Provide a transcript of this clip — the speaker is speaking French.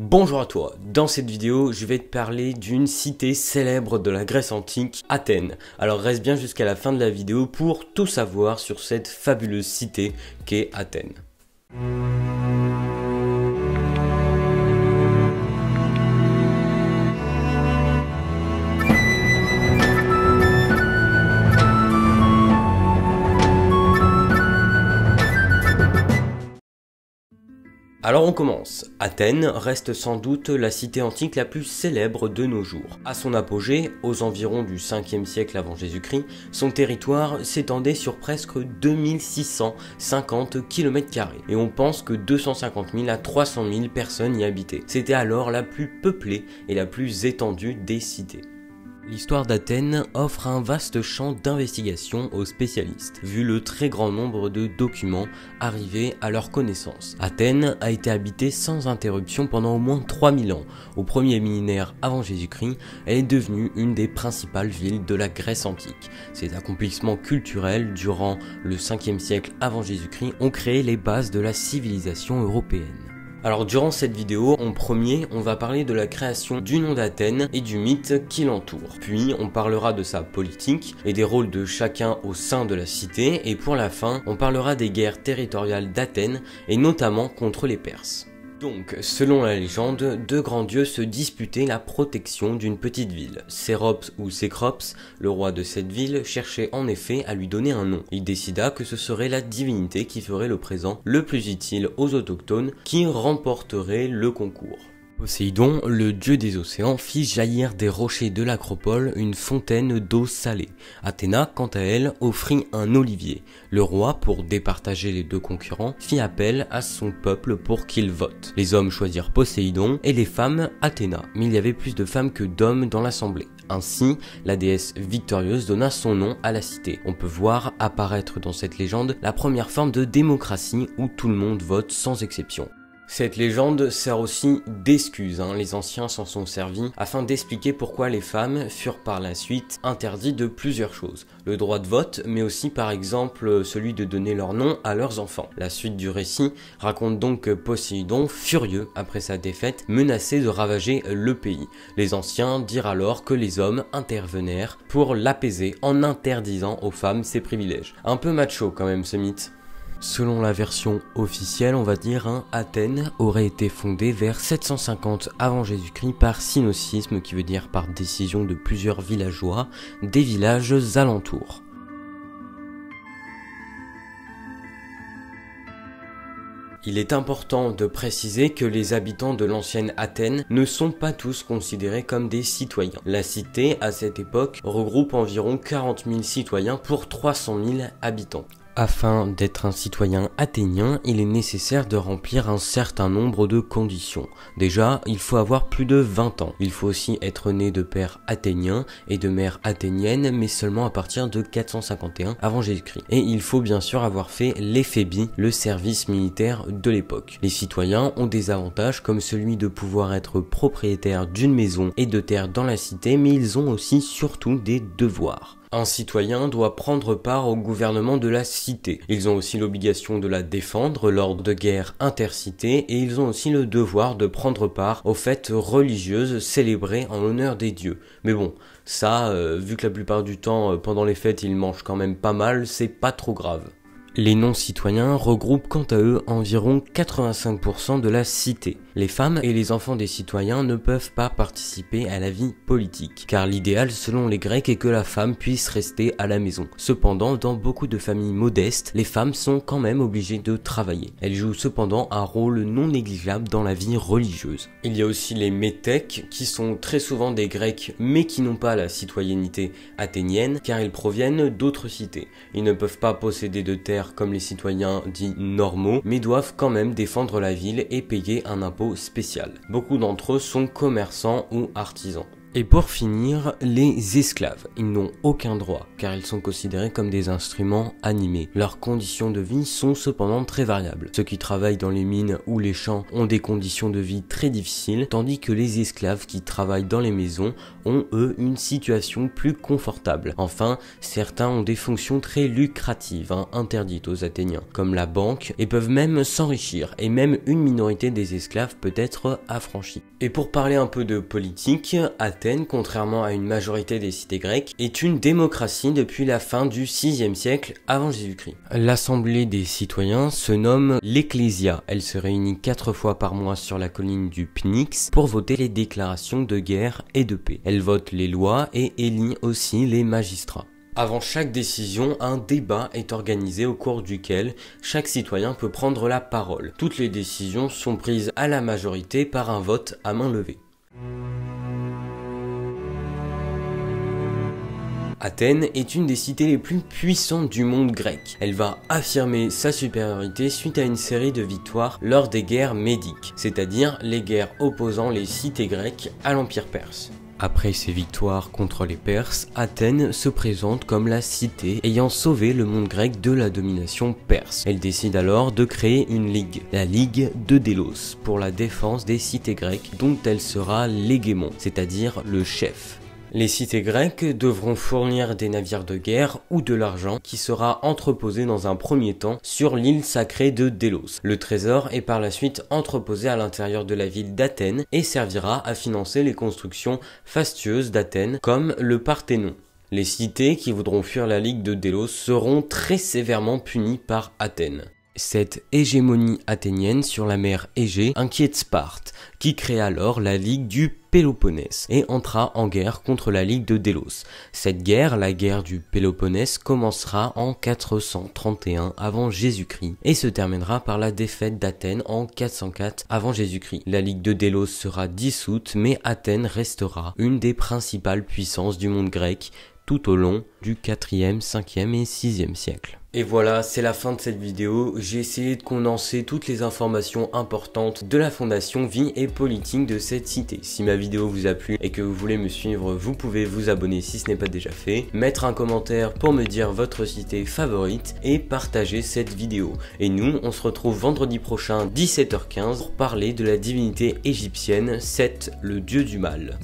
Bonjour à toi, dans cette vidéo je vais te parler d'une cité célèbre de la Grèce antique, Athènes. Alors reste bien jusqu'à la fin de la vidéo pour tout savoir sur cette fabuleuse cité qu'est Athènes. Alors on commence. Athènes reste sans doute la cité antique la plus célèbre de nos jours. À son apogée, aux environs du 5e siècle avant Jésus-Christ, son territoire s'étendait sur presque 2650 km² et on pense que 250 000 à 300 000 personnes y habitaient. C'était alors la plus peuplée et la plus étendue des cités. L'histoire d'Athènes offre un vaste champ d'investigation aux spécialistes, vu le très grand nombre de documents arrivés à leur connaissance. Athènes a été habitée sans interruption pendant au moins 3000 ans. Au premier millénaire avant Jésus-Christ, elle est devenue une des principales villes de la Grèce antique. Ces accomplissements culturels durant le 5e siècle avant Jésus-Christ ont créé les bases de la civilisation européenne. Alors durant cette vidéo, en premier, on va parler de la création du nom d'Athènes et du mythe qui l'entoure. Puis on parlera de sa politique et des rôles de chacun au sein de la cité. Et pour la fin, on parlera des guerres territoriales d'Athènes et notamment contre les Perses. Donc, selon la légende, deux grands dieux se disputaient la protection d'une petite ville. Cérops ou Cécrops, le roi de cette ville, cherchait en effet à lui donner un nom. Il décida que ce serait la divinité qui ferait le présent le plus utile aux autochtones qui remporterait le concours. Poséidon, le dieu des océans, fit jaillir des rochers de l'acropole une fontaine d'eau salée. Athéna, quant à elle, offrit un olivier. Le roi, pour départager les deux concurrents, fit appel à son peuple pour qu'il vote. Les hommes choisirent Poséidon et les femmes Athéna, mais il y avait plus de femmes que d'hommes dans l'assemblée. Ainsi, la déesse victorieuse donna son nom à la cité. On peut voir apparaître dans cette légende la première forme de démocratie où tout le monde vote sans exception. Cette légende sert aussi d'excuse, les anciens s'en sont servis afin d'expliquer pourquoi les femmes furent par la suite interdites de plusieurs choses. Le droit de vote, mais aussi par exemple celui de donner leur nom à leurs enfants. La suite du récit raconte donc que Poséidon, furieux après sa défaite, menaçait de ravager le pays. Les anciens dirent alors que les hommes intervenèrent pour l'apaiser en interdisant aux femmes ses privilèges. Un peu macho quand même ce mythe. Selon la version officielle, on va dire, Athènes aurait été fondée vers 750 avant Jésus-Christ par cynocisme, qui veut dire par décision de plusieurs villageois des villages alentours. Il est important de préciser que les habitants de l'ancienne Athènes ne sont pas tous considérés comme des citoyens. La cité, à cette époque, regroupe environ 40 000 citoyens pour 300 000 habitants. Afin d'être un citoyen athénien, il est nécessaire de remplir un certain nombre de conditions. Déjà, il faut avoir plus de 20 ans. Il faut aussi être né de père athénien et de mère athénienne, mais seulement à partir de 451 avant Jésus-Christ. Et il faut bien sûr avoir fait l'éphébie, le service militaire de l'époque. Les citoyens ont des avantages comme celui de pouvoir être propriétaire d'une maison et de terres dans la cité, mais ils ont aussi surtout des devoirs. Un citoyen doit prendre part au gouvernement de la cité. Ils ont aussi l'obligation de la défendre lors de guerres intercités et ils ont aussi le devoir de prendre part aux fêtes religieuses célébrées en l'honneur des dieux. Mais bon, ça, vu que la plupart du temps, pendant les fêtes, ils mangent quand même pas mal, c'est pas trop grave. Les non-citoyens regroupent quant à eux environ 85% de la cité. Les femmes et les enfants des citoyens ne peuvent pas participer à la vie politique, car l'idéal selon les Grecs est que la femme puisse rester à la maison. Cependant, dans beaucoup de familles modestes, les femmes sont quand même obligées de travailler. Elles jouent cependant un rôle non négligeable dans la vie religieuse. Il y a aussi les métèques, qui sont très souvent des Grecs, mais qui n'ont pas la citoyenneté athénienne, car ils proviennent d'autres cités. Ils ne peuvent pas posséder de terres comme les citoyens dits normaux, mais doivent quand même défendre la ville et payer un impôt spécial. Beaucoup d'entre eux sont commerçants ou artisans. Et pour finir, les esclaves. Ils n'ont aucun droit, car ils sont considérés comme des instruments animés. Leurs conditions de vie sont cependant très variables. Ceux qui travaillent dans les mines ou les champs ont des conditions de vie très difficiles, tandis que les esclaves qui travaillent dans les maisons ont eux une situation plus confortable. Enfin, certains ont des fonctions très lucratives, interdites aux Athéniens, comme la banque, et peuvent même s'enrichir, et même une minorité des esclaves peut être affranchie. Et pour parler un peu de politique, Athènes, contrairement à une majorité des cités grecques, est une démocratie depuis la fin du 6e siècle avant Jésus-Christ. L'assemblée des citoyens se nomme l'Ecclésia. Elle se réunit 4 fois par mois sur la colline du Pnyx pour voter les déclarations de guerre et de paix. Elle vote les lois et élit aussi les magistrats. Avant chaque décision, un débat est organisé au cours duquel chaque citoyen peut prendre la parole. Toutes les décisions sont prises à la majorité par un vote à main levée. Athènes est une des cités les plus puissantes du monde grec. Elle va affirmer sa supériorité suite à une série de victoires lors des guerres médiques, c'est-à-dire les guerres opposant les cités grecques à l'Empire perse. Après ces victoires contre les Perses, Athènes se présente comme la cité ayant sauvé le monde grec de la domination perse. Elle décide alors de créer une ligue, la Ligue de Délos, pour la défense des cités grecques dont elle sera l'hégémon, c'est-à-dire le chef. Les cités grecques devront fournir des navires de guerre ou de l'argent qui sera entreposé dans un premier temps sur l'île sacrée de Délos. Le trésor est par la suite entreposé à l'intérieur de la ville d'Athènes et servira à financer les constructions fastueuses d'Athènes comme le Parthénon. Les cités qui voudront fuir la Ligue de Délos seront très sévèrement punies par Athènes. Cette hégémonie athénienne sur la mer Égée inquiète Sparte, qui crée alors la Ligue du Péloponnèse et entra en guerre contre la Ligue de Délos. Cette guerre, la guerre du Péloponnèse, commencera en 431 avant Jésus-Christ et se terminera par la défaite d'Athènes en 404 avant Jésus-Christ. La Ligue de Délos sera dissoute, mais Athènes restera une des principales puissances du monde grec tout au long du 4e, 5e et 6e siècle. Et voilà, c'est la fin de cette vidéo. J'ai essayé de condenser toutes les informations importantes de la fondation, vie et politique de cette cité. Si ma vidéo vous a plu et que vous voulez me suivre, vous pouvez vous abonner si ce n'est pas déjà fait, mettre un commentaire pour me dire votre cité favorite et partager cette vidéo. Et nous, on se retrouve vendredi prochain 17h15 pour parler de la divinité égyptienne Seth, le dieu du mal.